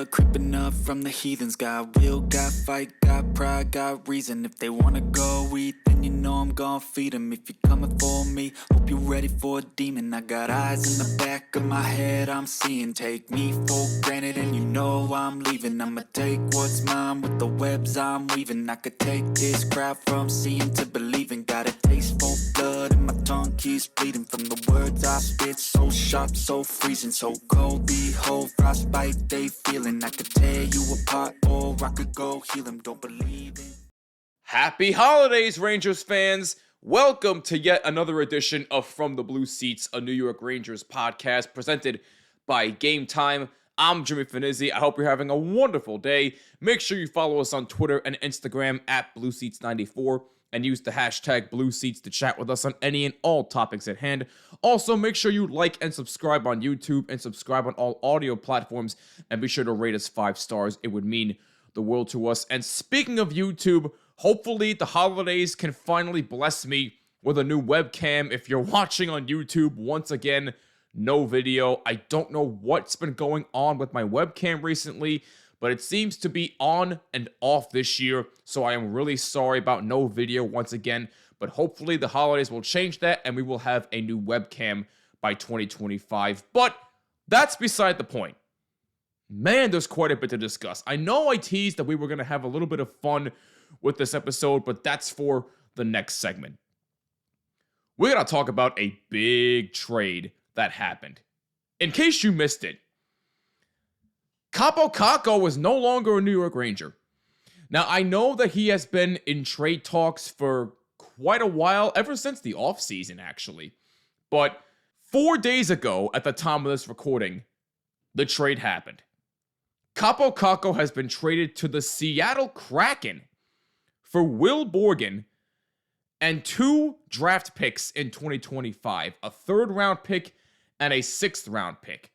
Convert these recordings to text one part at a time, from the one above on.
blood creeping up from the heathens. Got will, got fight, got pride, got reason. If they wanna go eat, then you know I'm gon' feed them. If you're coming for me, hope you're ready for a demon. I got eyes in the back of my head, I'm seeing. Take me for granted and you know I'm leaving. I'ma take what's mine with the webs I'm weaving. I could take this crowd from seeing to believing. Got a taste for blood and my tongue keeps bleeding from the words I spit. So sharp, so freezing, so cold. Behold, frostbite they feeling. I could tear you apart or I could go heal them. Don't believe in. Happy holidays, Rangers fans! Welcome to yet another edition of From the Blue Seats, a New York Rangers podcast presented by Game Time. I'm Jimmy Fanizzi. I hope you're having a wonderful day. Make sure you follow us on Twitter and Instagram at BlueSeats94 and use the hashtag BlueSeats to chat with us on any and all topics at hand. Also, make sure you like and subscribe on YouTube and subscribe on all audio platforms, and be sure to rate us 5 stars. It would mean the world to us. And speaking of YouTube, hopefully the holidays can finally bless me with a new webcam. If you're watching on YouTube, once again, no video. I don't know what's been going on with my webcam recently, but it seems to be on and off this year, so I am really sorry about no video once again, but hopefully the holidays will change that and we will have a new webcam by 2025, but that's beside the point. Man, there's quite a bit to discuss. I know I teased that we were going to have a little bit of fun with this episode, but that's for the next segment. We're going to talk about a big trade that happened. In case you missed it, Kappo Kakko is no longer a New York Ranger. Now, I know that he has been in trade talks for quite a while, ever since the offseason, actually. But 4 days ago, at the time of this recording, the trade happened. Kappo Kakko has been traded to the Seattle Kraken for Will Borgen and 2 draft picks in 2025, a 3rd-round pick and a 6th-round pick.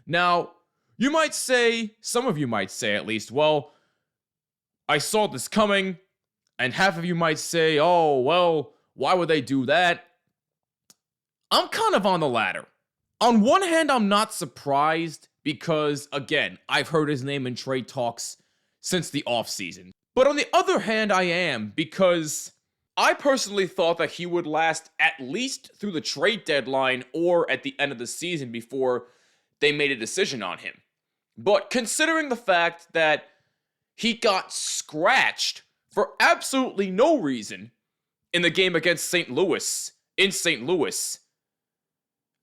Now, you might say, some of you might say at least, well, I saw this coming, and half of you might say, oh, well, why would they do that? I'm kind of on the latter. On one hand, I'm not surprised because, again, I've heard his name in trade talks since the offseason. But on the other hand, I am, because I personally thought that he would last at least through the trade deadline or at the end of the season before they made a decision on him. But considering the fact that he got scratched for absolutely no reason in the game against St. Louis,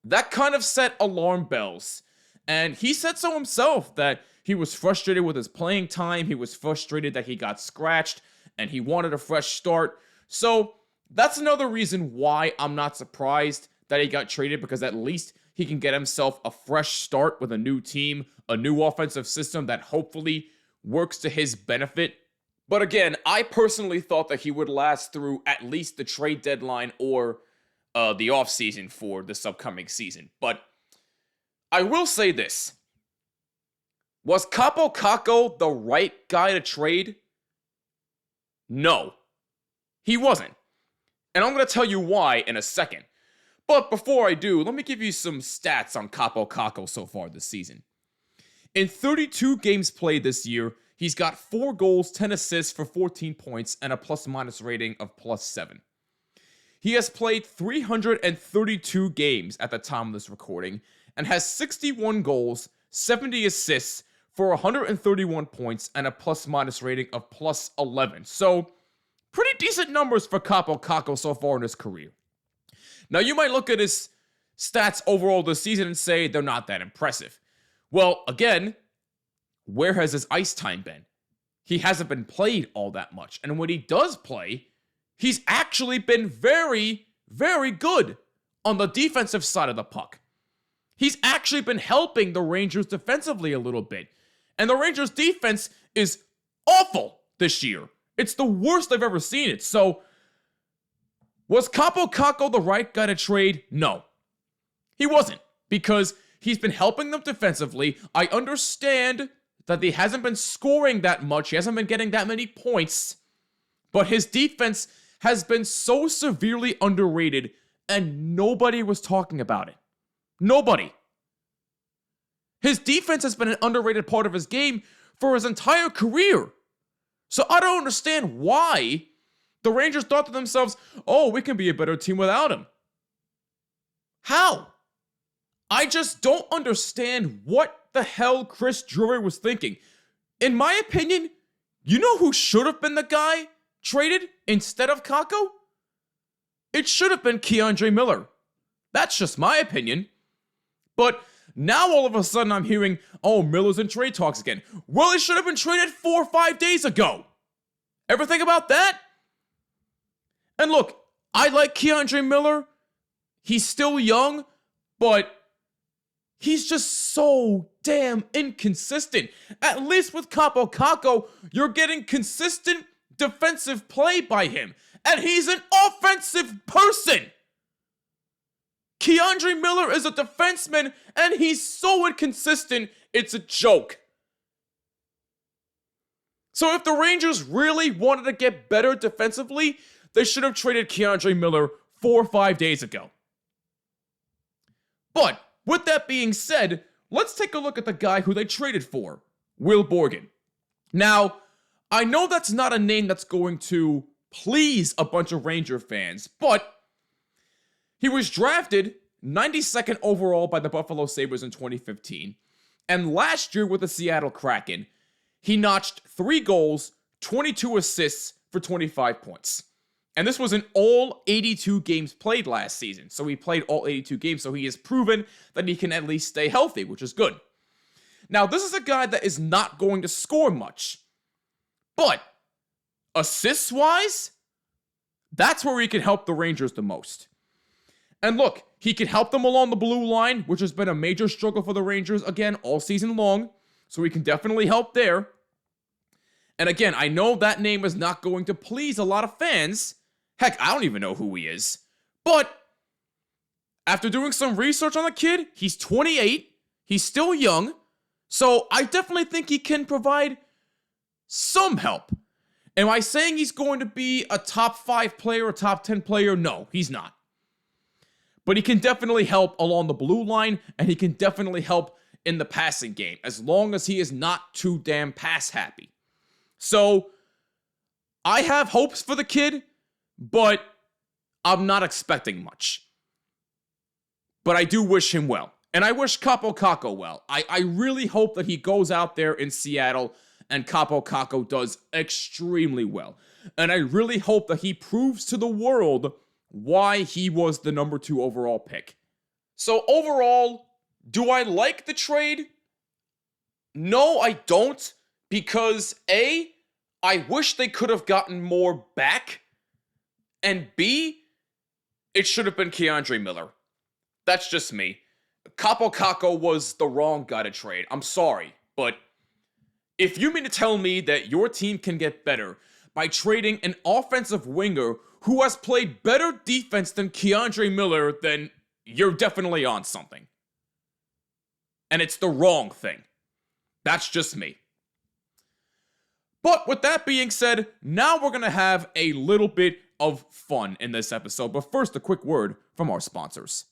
that kind of set alarm bells. And he said so himself, that he was frustrated with his playing time, he was frustrated that he got scratched, and he wanted a fresh start. So that's another reason why I'm not surprised that he got traded, because at least he can get himself a fresh start with a new team, a new offensive system that hopefully works to his benefit. But again, I personally thought that he would last through at least the trade deadline or the offseason for this upcoming season. But I will say this. Was Kappo Kakko the right guy to trade? No, he wasn't. And I'm going to tell you why in a second. But before I do, let me give you some stats on Kappo Kakko so far this season. In 32 games played this year, he's got 4 goals, 10 assists for 14 points, and a plus-minus rating of +7. He has played 332 games at the time of this recording, and has 61 goals, 70 assists for 131 points, and a plus-minus rating of +11. So, pretty decent numbers for Kappo Kakko so far in his career. Now, you might look at his stats overall this season and say they're not that impressive. Well, again, where has his ice time been? He hasn't been played all that much. And when he does play, he's actually been very, very good on the defensive side of the puck. He's actually been helping the Rangers defensively a little bit. And the Rangers defense is awful this year. It's the worst I've ever seen it. So, was Kappo Kakko the right guy to trade? No. He wasn't, because he's been helping them defensively. I understand that he hasn't been scoring that much. He hasn't been getting that many points. But his defense has been so severely underrated, and nobody was talking about it. Nobody. His defense has been an underrated part of his game for his entire career. So I don't understand why the Rangers thought to themselves, oh, we can be a better team without him. How? I just don't understand what the hell Chris Drury was thinking. In my opinion, you know who should have been the guy traded instead of Kakko? It should have been Keandre Miller. That's just my opinion. But now all of a sudden I'm hearing, oh, Miller's in trade talks again. Well, he should have been traded 4 or 5 days ago. Ever think about that? And look, I like Keandre Miller. He's still young, but he's just so damn inconsistent. At least with Kappo Kakko, you're getting consistent defensive play by him. And he's an offensive person. Keandre Miller is a defenseman, and he's so inconsistent, it's a joke. So if the Rangers really wanted to get better defensively, they should have traded Keandre Miller 4 or 5 days ago. But with that being said, let's take a look at the guy who they traded for, Will Borgen. Now, I know that's not a name that's going to please a bunch of Ranger fans, but he was drafted 92nd overall by the Buffalo Sabres in 2015, and last year with the Seattle Kraken, he notched 3 goals, 22 assists for 25 points. And this was in all 82 games played last season. So he played all 82 games, so he has proven that he can at least stay healthy, which is good. Now, this is a guy that is not going to score much. But assists-wise, that's where he can help the Rangers the most. And look, he can help them along the blue line, which has been a major struggle for the Rangers, again, all season long. So he can definitely help there. And again, I know that name is not going to please a lot of fans. Heck, I don't even know who he is. But after doing some research on the kid, he's 28. He's still young. So I definitely think he can provide some help. Am I saying he's going to be a top 5 player or top 10 player? No, he's not. But he can definitely help along the blue line, and he can definitely help in the passing game, as long as he is not too damn pass happy. So I have hopes for the kid, but I'm not expecting much. But I do wish him well. And I wish Kappo Kakko well. I really hope that he goes out there in Seattle and Kappo Kakko does extremely well. And I really hope that he proves to the world why he was the number 2 overall pick. So overall, do I like the trade? No, I don't. Because A, I wish they could have gotten more back. And B, it should have been Keandre Miller. That's just me. Kappo Kakko was the wrong guy to trade. I'm sorry, but if you mean to tell me that your team can get better by trading an offensive winger who has played better defense than Keandre Miller, then you're definitely on something. And it's the wrong thing. That's just me. But with that being said, now we're going to have a little bit of fun in this episode. But first, a quick word from our sponsors.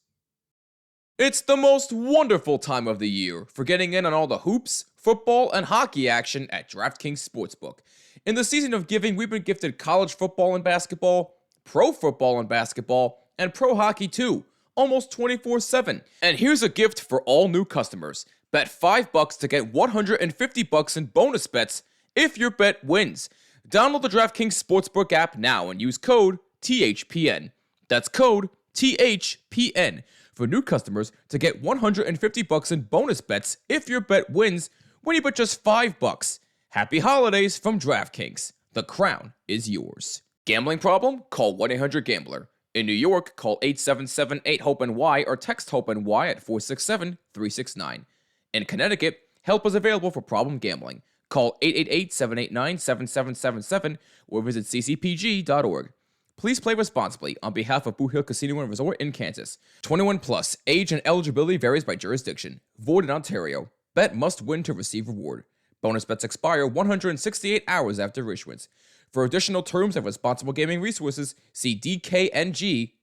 It's the most wonderful time of the year for getting in on all the hoops, football, and hockey action at DraftKings Sportsbook. In the season of giving, we've been gifted college football and basketball, pro football and basketball, and pro hockey too, almost 24/7. And here's a gift for all new customers. Bet $5 to get $150 in bonus bets if your bet wins. Download the DraftKings Sportsbook app now and use code THPN. That's code THPN for new customers to get $150 in bonus bets if your bet wins when you bet just $5. Happy holidays from DraftKings. The crown is yours. Gambling problem? Call 1-800-GAMBLER. In New York, call 877-8-HOPE-NY or text HOPE-NY at 467-369. In Connecticut, help is available for problem gambling. Call 888-789-7777 or visit ccpg.org. Please play responsibly on behalf of Boot Hill Casino and Resort in Kansas. 21 plus. Age and eligibility varies by jurisdiction. Void in Ontario. Bet must win to receive reward. Bonus bets expire 168 hours after issuance. For additional terms and responsible gaming resources, see dkng.co/bball.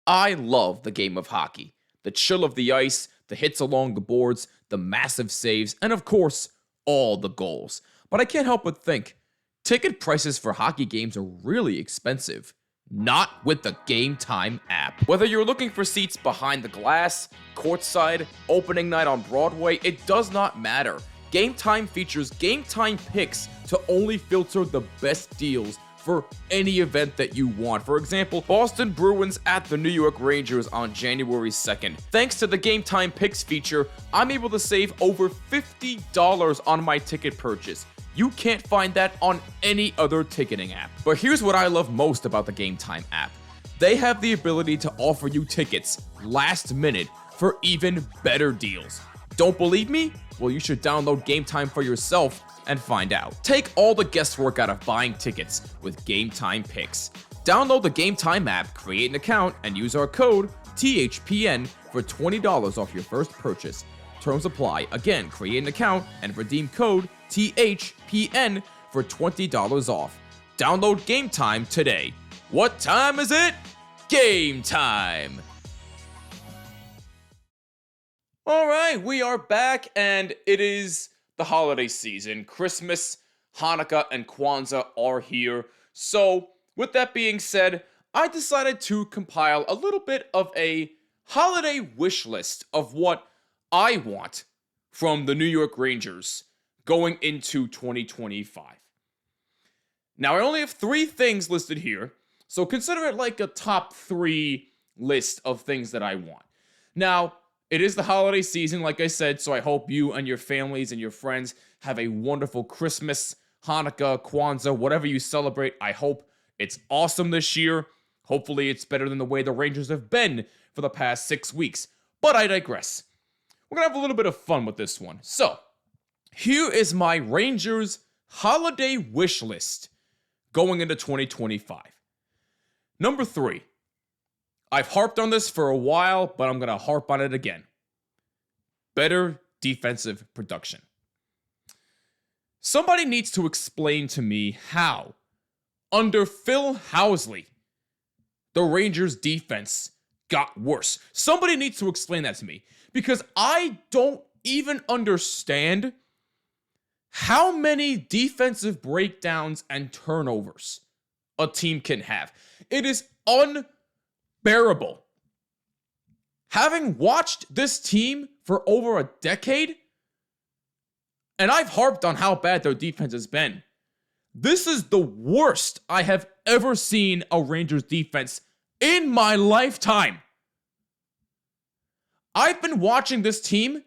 I love the game of hockey. The chill of the ice, the hits along the boards, the massive saves, and of course, all the goals. But I can't help but think, ticket prices for hockey games are really expensive. Not with the Game Time app. Whether you're looking for seats behind the glass, courtside, opening night on Broadway, it does not matter. Game Time features Game Time picks to only filter the best deals for any event that you want. For example, Boston Bruins at the New York Rangers on January 2nd. Thanks to the Game Time Picks feature, I'm able to save over $50 on my ticket purchase. You can't find that on any other ticketing app. But here's what I love most about the Game Time app. They have the ability to offer you tickets last minute for even better deals. Don't believe me? Well, you should download Game Time for yourself and find out. Take all the guesswork out of buying tickets with Game Time Picks. Download the Game Time app, create an account, and use our code THPN for $20 off your first purchase. Terms apply. Again, create an account and redeem code THPN for $20 off. Download Game Time today. What time is it? Game time! Alright, we are back, and it is the holiday season. Christmas, Hanukkah, and Kwanzaa are here. So, with that being said, I decided to compile a little bit of a holiday wish list of what I want from the New York Rangers going into 2025. Now, I only have 3 things listed here, so consider it like a top 3 list of things that I want. Now, it is the holiday season, like I said, so I hope you and your families and your friends have a wonderful Christmas, Hanukkah, Kwanzaa, whatever you celebrate. I hope it's awesome this year. Hopefully it's better than the way the Rangers have been for the past 6 weeks. But I digress. We're going to have a little bit of fun with this one. So, here is my Rangers holiday wish list going into 2025. Number 3. I've harped on this for a while, but I'm going to harp on it again. Better defensive production. Somebody needs to explain to me how, under Phil Housley, the Rangers' defense got worse. Somebody needs to explain that to me, because I don't even understand how many defensive breakdowns and turnovers a team can have. It is unbearable. Having watched this team for over a decade, and I've harped on how bad their defense has been, this is the worst I have ever seen a Rangers defense in my lifetime. I've been watching this team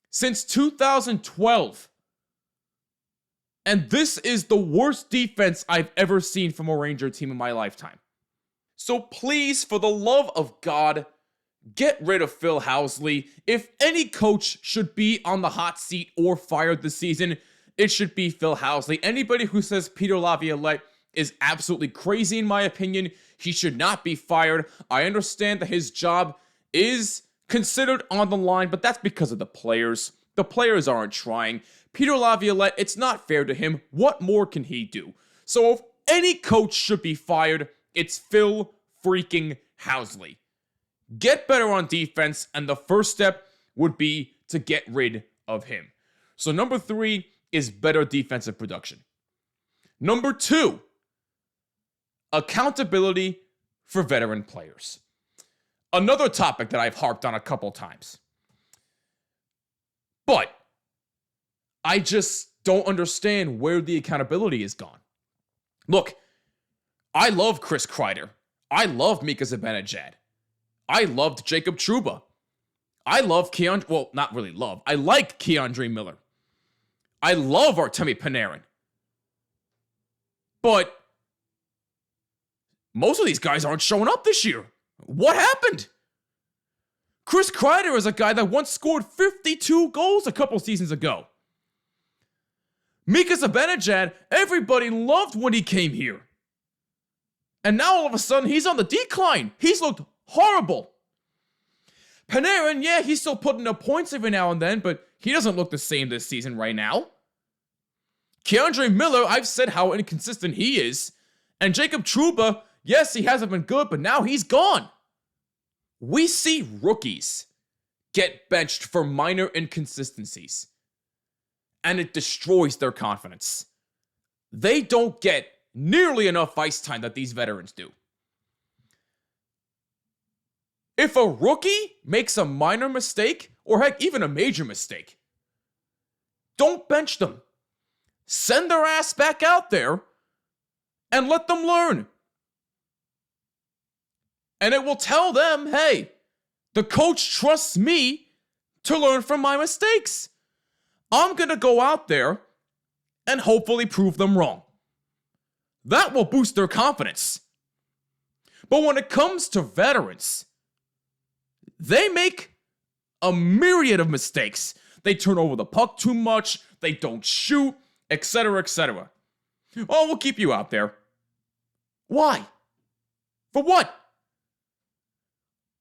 since 2012. And this is the worst defense I've ever seen from a Ranger team in my lifetime. So please, for the love of God, get rid of Phil Housley. If any coach should be on the hot seat or fired this season, it should be Phil Housley. Anybody who says Peter Laviolette is absolutely crazy, in my opinion. He should not be fired. I understand that his job is considered on the line, but that's because of the players. The players aren't trying. Peter Laviolette, it's not fair to him. What more can he do? So if any coach should be fired, it's Phil freaking Housley. Get better on defense, and the first step would be to get rid of him. So number 3 is better defensive production. Number 2, accountability for veteran players. Another topic that I've harped on a couple times. But I just don't understand where the accountability is gone. Look, I love Chris Kreider. I love Mika Zibanejad. I loved Jacob Trouba. I love Keandre, well, not really love. I like Keandre Miller. I love Artemi Panarin. But most of these guys aren't showing up this year. What happened? Chris Kreider is a guy that once scored 52 goals a couple seasons ago. Mika Zibanejad, everybody loved when he came here. And now all of a sudden, he's on the decline. He's looked horrible. Panarin, yeah, he's still putting up points every now and then, but he doesn't look the same this season right now. Keandre Miller, I've said how inconsistent he is. And Jacob Trouba, yes, he hasn't been good, but now he's gone. we see rookies get benched for minor inconsistencies, and it destroys their confidence. They don't get nearly enough ice time that these veterans do. If a rookie makes a minor mistake, or heck, even a major mistake, don't bench them. Send their ass back out there and let them learn. And it will tell them, hey, the coach trusts me to learn from my mistakes. I'm going to go out there and hopefully prove them wrong. That will boost their confidence. But when it comes to veterans, they make a myriad of mistakes. They turn over the puck too much, they don't shoot, etc., etc. Oh, we'll keep you out there. Why? For what?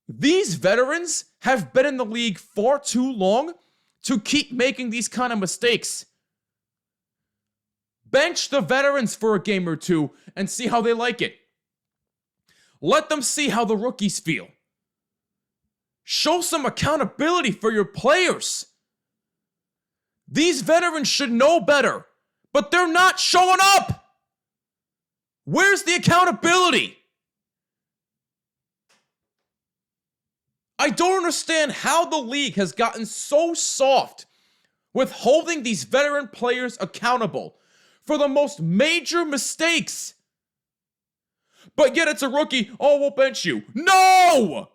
These veterans have been in the league far too long to keep making these kind of mistakes. Bench the veterans for a game or two and see how they like it. Let them see how the rookies feel. Show some accountability for your players. These veterans should know better, but they're not showing up. Where's the accountability? I don't understand how the league has gotten so soft with holding these veteran players accountable for the most major mistakes. But yet it's a rookie, oh, we'll bench you. No!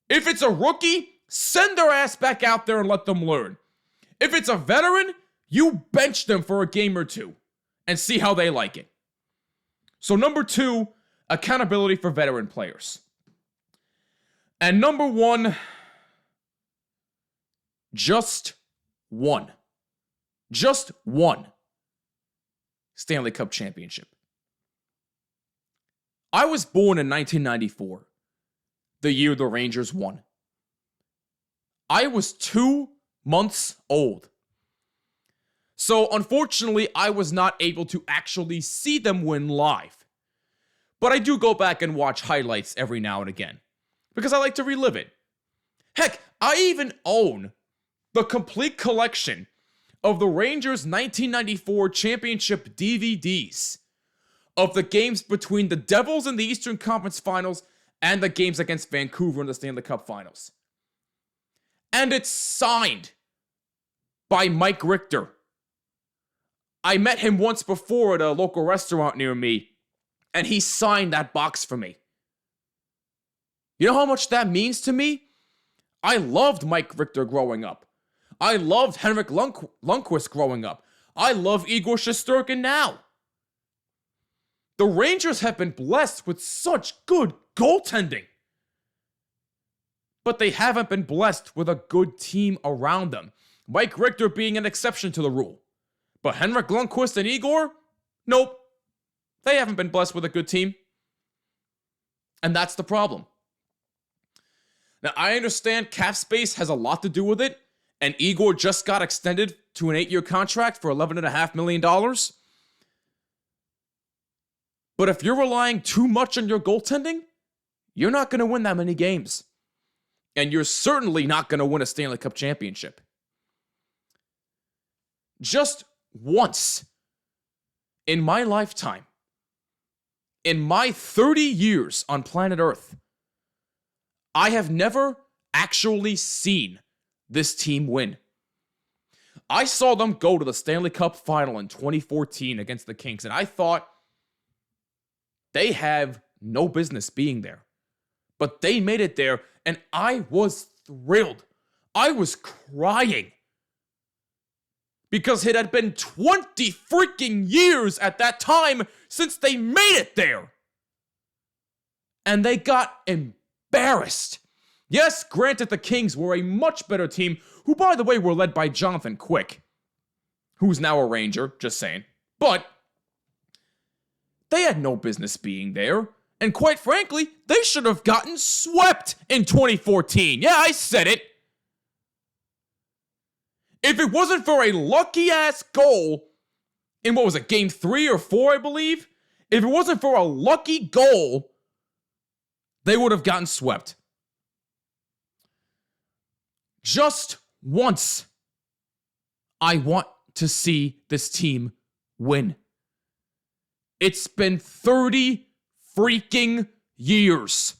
If it's a rookie, send their ass back out there and let them learn. If it's a veteran, you bench them for a game or two and see how they like it. So number 2, accountability for veteran players. And number 1, just one Stanley Cup championship. I was born in 1994, the year the Rangers won. I was 2 months old. So unfortunately, I was not able to actually see them win live. But I do go back and watch highlights every now and again, because I like to relive it. Heck, I even own the complete collection of the Rangers 1994 championship DVDs of the games between the Devils in the Eastern Conference Finals and the games against Vancouver in the Stanley Cup Finals. And it's signed by Mike Richter. I met him once before at a local restaurant near me, and he signed that box for me. You know how much that means to me? I loved Mike Richter growing up. I loved Henrik Lundqvist growing up. I love Igor Shesterkin now. The Rangers have been blessed with such good goaltending. But they haven't been blessed with a good team around them. Mike Richter being an exception to the rule. But Henrik Lundqvist and Igor? Nope. They haven't been blessed with a good team. And that's the problem. Now, I understand cap space has a lot to do with it, and Igor just got extended to an 8-year contract for $11.5 million. But if you're relying too much on your goaltending, you're not going to win that many games. And you're certainly not going to win a Stanley Cup championship. Just once in my lifetime, in my 30 years on planet Earth, I have never actually seen this team win. I saw them go to the Stanley Cup final in 2014 against the Kings, and I thought they have no business being there. But they made it there, and I was thrilled. I was crying. Because it had been 20 freaking years at that time since they made it there. And they got embarrassed. Yes, granted, the Kings were a much better team, who, by the way, were led by Jonathan Quick, who's now a Ranger, just saying. But they had no business being there. And quite frankly, they should have gotten swept in 2014. Yeah, I said it. If it wasn't for a lucky-ass goal in, what was it, game 3 or 4, I believe? If it wasn't for a lucky goal they would have gotten swept. Just once, I want to see this team win. It's been 30 freaking years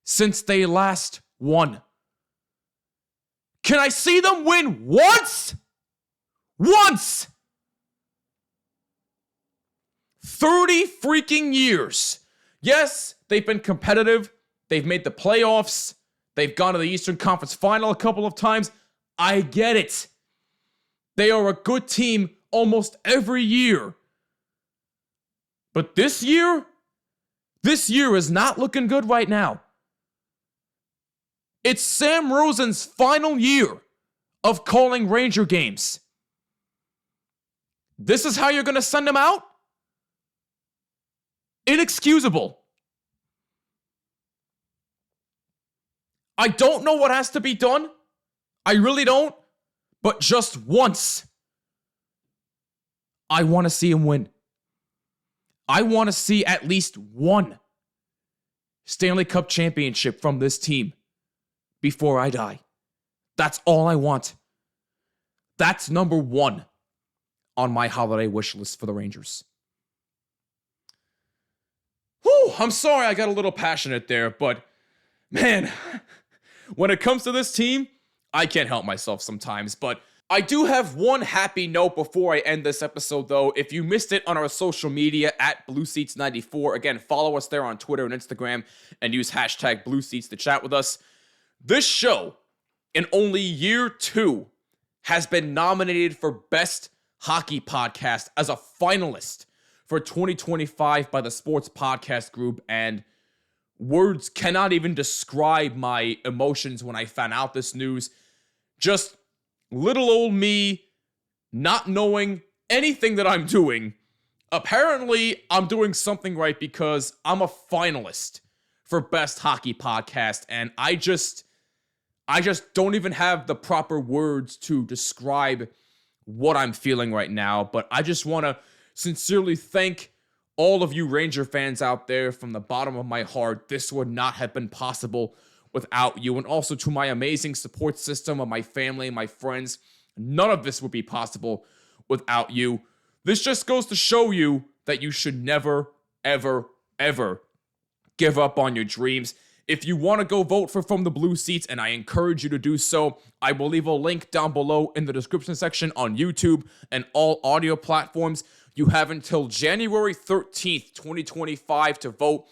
since they last won. Can I see them win once? Once! 30 freaking years. Yes, they've been competitive. They've made the playoffs. They've gone to the Eastern Conference Final a couple of times. I get it. They are a good team almost every year. But this year is not looking good right now. It's Sam Rosen's final year of calling Ranger games. This is how you're going to send him out? Inexcusable. I don't know what has to be done. I really don't. But just once, I want to see him win. I want to see at least one Stanley Cup championship from this team before I die. That's all I want. That's number one on my holiday wish list for the Rangers. Whew, I'm sorry I got a little passionate there, but man, when it comes to this team, I can't help myself sometimes. But I do have one happy note before I end this episode, though. If you missed it on our social media at BlueSeats94, again, follow us there on Twitter and Instagram and use hashtag BlueSeats to chat with us. This show, in only year 2, has been nominated for Best Hockey Podcast as a finalist for 2025 by the Sports Podcast Group, and words cannot even describe my emotions when I found out this news. Just little old me not knowing anything that I'm doing. Apparently, I'm doing something right because I'm a finalist for Best Hockey Podcast, and I just don't even have the proper words to describe what I'm feeling right now. But I just want to sincerely thank all of you Ranger fans out there from the bottom of my heart. This would not have been possible without you. And also to my amazing support system of my family and my friends. None of this would be possible without you. This just goes to show you that you should never, ever, ever give up on your dreams. If you want to go vote for From the Blue Seats, and I encourage you to do so, I will leave a link down below in the description section on YouTube and all audio platforms. You have until January 13th, 2025 to vote.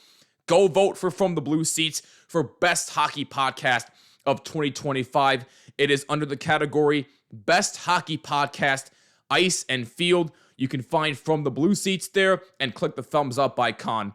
Go vote for From the Blue Seats for Best Hockey Podcast of 2025. It is under the category Best Hockey Podcast, Ice and Field. You can find From the Blue Seats there and click the thumbs up icon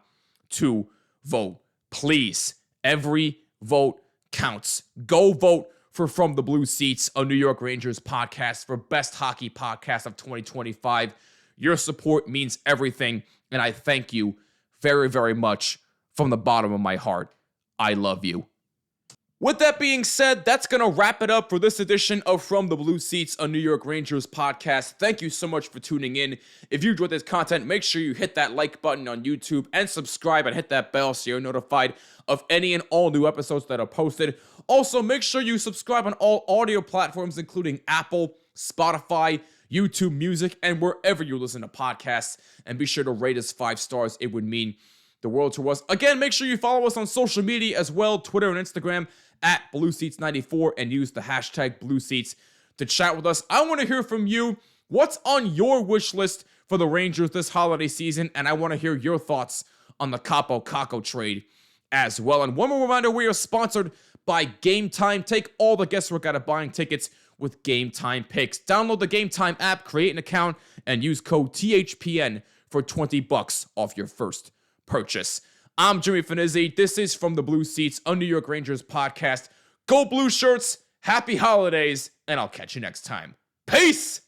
to vote. Please, every vote counts. Go vote for From the Blue Seats, a New York Rangers podcast for Best Hockey Podcast of 2025. Your support means everything, and I thank you very, very much from the bottom of my heart. I love you. With that being said, that's going to wrap it up for this edition of From the Blue Seats, a New York Rangers podcast. Thank you so much for tuning in. If you enjoyed this content, make sure you hit that like button on YouTube and subscribe and hit that bell so you're notified of any and all new episodes that are posted. Also, make sure you subscribe on all audio platforms, including Apple, Spotify, YouTube Music, and wherever you listen to podcasts. And be sure to rate us 5 stars. It would mean the world to us. Again, make sure you follow us on social media as well, Twitter and Instagram at BlueSeats94, and use the hashtag BlueSeats to chat with us. I want to hear from you. What's on your wish list for the Rangers this holiday season? And I want to hear your thoughts on the Kappo Kakko trade as well. And one more reminder, we are sponsored by Game Time. Take all the guesswork out of buying tickets with Game Time picks. Download the Game Time app, create an account, and use code THPN for $20 off your first purchase. I'm Jimmy Fanizzi. This is From the Blue Seats, a New York Rangers podcast. Go Blue Shirts, happy holidays, and I'll catch you next time. Peace!